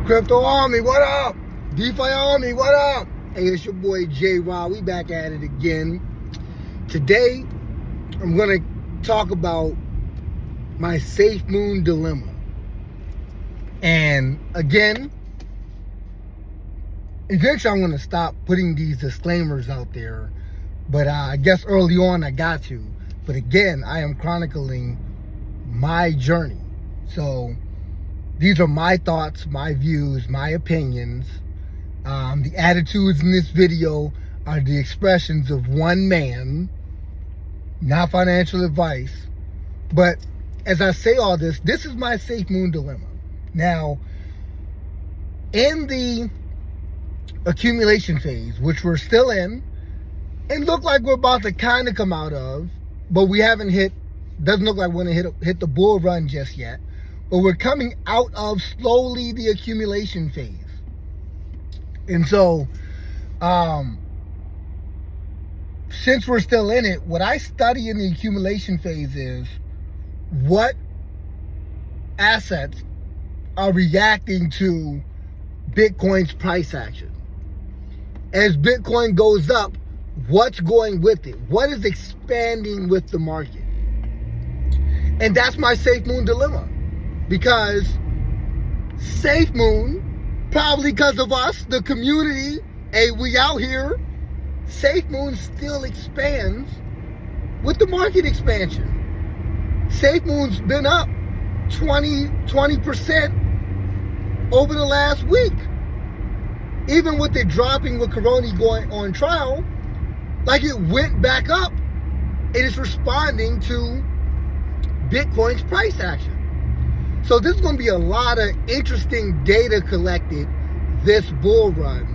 Crypto Army, what up? DeFi Army, what up? Hey, it's your boy J-Rod. We back at it again. Today, I'm going to talk about my Safemoon Dilemma. And again, eventually I'm going to stop putting these disclaimers out there. But I guess early on I got to. But again, I am chronicling my journey. So these are my thoughts, my views, my opinions. The attitudes in this video are the expressions of one man, not financial advice. But as I say all this, this is my Safemoon Dilemma. Now, in the accumulation phase, which we're still in, and look like we're about to kind of come out of, but we haven't doesn't look like we're going to hit the bull run just yet. But we're coming out of slowly the accumulation phase. And so, since we're still in it, what I study in the accumulation phase is what assets are reacting to Bitcoin's price action. As Bitcoin goes up, what's going with it? What is expanding with the market? And that's my Safemoon Dilemma. Because Safemoon, probably because of us, the community, hey, we out here, Safemoon still expands with the market expansion. Safemoon's been up 20% over the last week. Even with it dropping with Corona going on trial, like it went back up. It is responding to Bitcoin's price action. So this is going to be a lot of interesting data collected this bull run,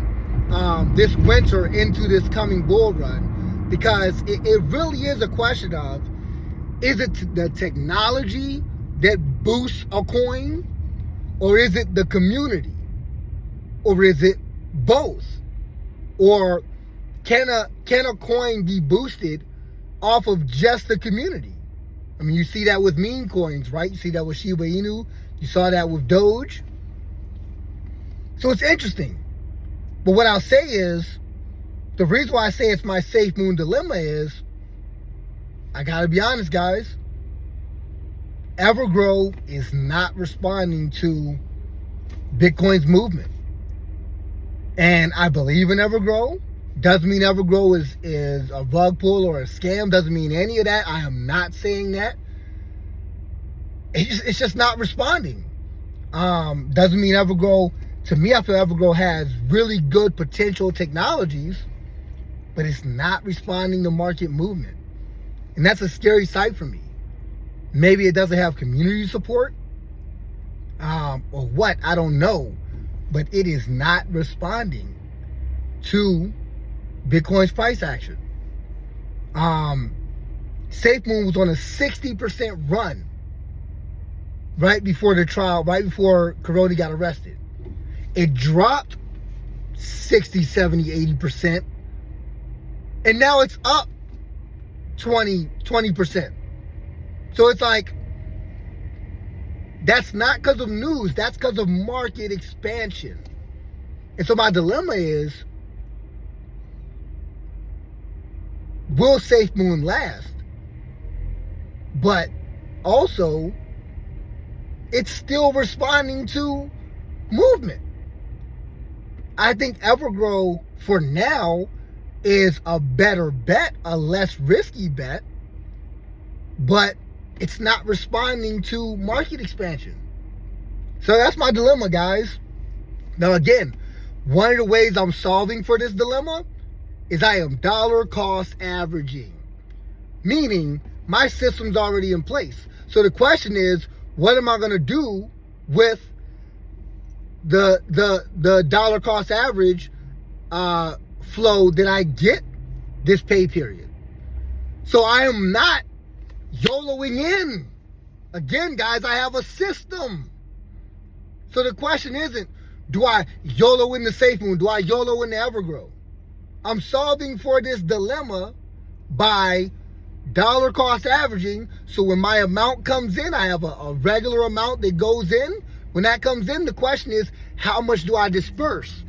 this winter into this coming bull run, because it really is a question of, is it the technology that boosts a coin, or is it the community, or is it both? Or can a coin be boosted off of just the community? I mean, you see that with meme coins, right? You see that with Shiba Inu. You saw that with Doge. So it's interesting. But what I'll say is, the reason why I say it's my Safemoon Dilemma is, I gotta be honest, guys, Evergrow is not responding to Bitcoin's movement. And I believe in Evergrow. Doesn't mean Evergrow is a rug pull or a scam. Doesn't mean any of that. I am not saying that. It's just not responding. Doesn't mean Evergrow, to me, I feel Evergrow has really good potential technologies, but it's not responding to market movement. And that's a scary sight for me. Maybe it doesn't have community support, or what, I don't know. But it is not responding to Bitcoin's price action. Safemoon was on a 60% run right before the trial, right before Corona got arrested. It dropped 60, 70, 80%. And now it's up 20%. So it's like, that's not because of news. That's because of market expansion. And so my dilemma is, will Safemoon last? But also, it's still responding to movement. I think Evergrow, for now, is a better bet, a less risky bet, but it's not responding to market expansion. So that's my dilemma, guys. Now again, one of the ways I'm solving for this dilemma is I am dollar cost averaging, meaning my system's already in place. So the question is, what am I going to do with the dollar cost average flow that I get this pay period? So I am not YOLOing in. Again, guys, I have a system. So the question isn't, do I YOLO in the Safemoon? Do I YOLO in the Evergrow? I'm solving for this dilemma by dollar cost averaging. So when my amount comes in, I have a regular amount that goes in. When that comes in, the question is, how much do I disperse?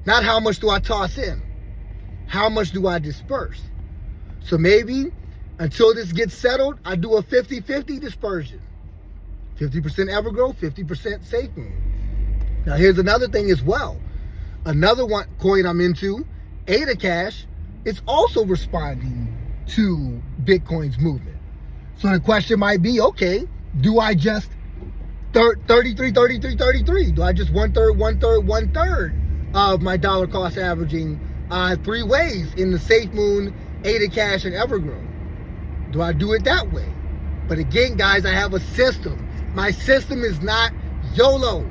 Not how much do I toss in. How much do I disperse? So maybe until this gets settled, I do a 50-50 dispersion. 50% Evergrow, 50% Safemoon. Now here's another thing as well. Another one coin I'm into, ADA Cash, is also responding to Bitcoin's movement. So the question might be, okay, do I just 33, 33, 33? Do I just one third of my dollar cost averaging 3 ways in the Safemoon, ADA Cash, and Evergrow? Do I do it that way? But again, guys, I have a system. My system is not YOLO.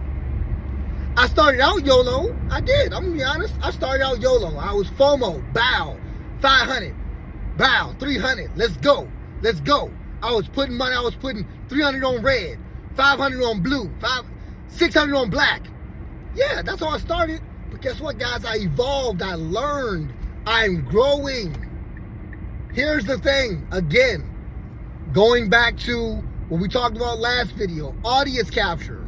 I started out YOLO. I did. I'm going to be honest. I started out YOLO. I was FOMO. Bow. 500. Bow. 300. Let's go. Let's go. I was putting money. I was putting 300 on red, 500 on blue, 600 on black. Yeah, that's how I started. But guess what, guys? I evolved. I learned. I'm growing. Here's the thing. Again, going back to what we talked about last video, audience capture.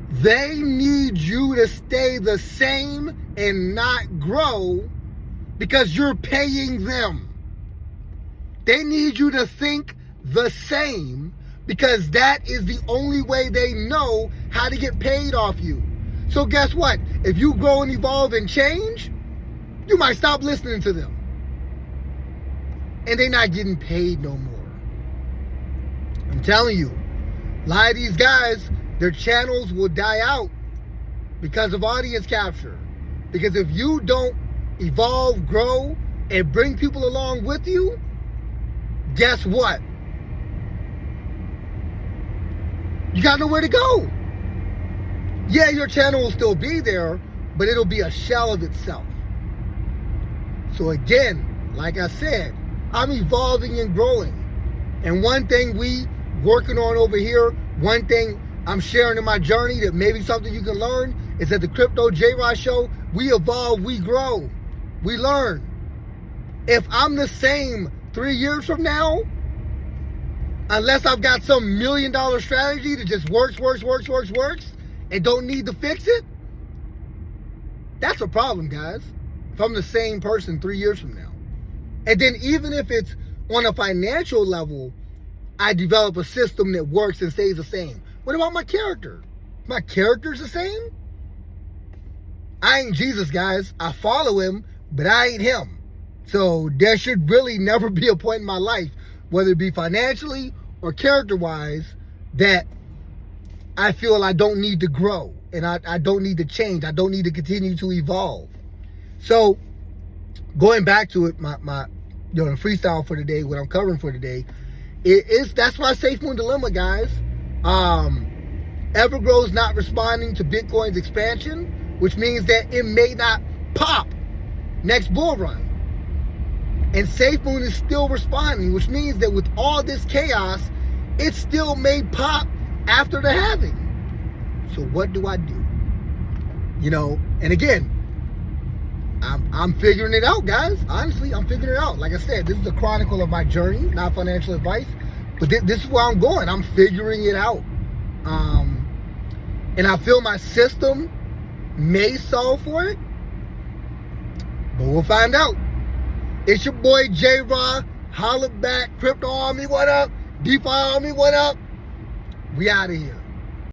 They need you to stay the same and not grow because you're paying them. They need you to think the same because that is the only way they know how to get paid off you. So guess what? If you grow and evolve and change, you might stop listening to them. And they're not getting paid no more. I'm telling you, a lot of these guys, their channels will die out because of audience capture. Because if you don't evolve, grow, and bring people along with you, guess what? You got nowhere to go. Yeah, your channel will still be there, but it'll be a shell of itself. So again, like I said, I'm evolving and growing. And one thing we working on over here, one thing I'm sharing in my journey that maybe something you can learn is that the Crypto J-Rod Show, we evolve, we grow, we learn. If I'm the same 3 years from now, unless I've got some $1 million strategy that just works, and don't need to fix it, that's a problem, guys. If I'm the same person 3 years from now. And then even if it's on a financial level, I develop a system that works and stays the same. What about my character? My character's the same? I ain't Jesus, guys. I follow him, but I ain't him. So there should really never be a point in my life, whether it be financially or character-wise, that I feel I don't need to grow and I don't need to change. I don't need to continue to evolve. So going back to it, my the freestyle for today, what I'm covering for today, that's my Safemoon Dilemma, guys. Evergrow's not responding to Bitcoin's expansion, which means that it may not pop next bull run. And Safemoon is still responding, which means that with all this chaos, it still may pop after the halving. So what do I do? You know, and again, I'm figuring it out, guys. Honestly, I'm figuring it out. Like I said, this is a chronicle of my journey, not financial advice. But this is where I'm going. I'm figuring it out. And I feel my system may solve for it. But we'll find out. It's your boy J-Rod. Holla back. Crypto Army, what up? DeFi Army, what up? We out of here.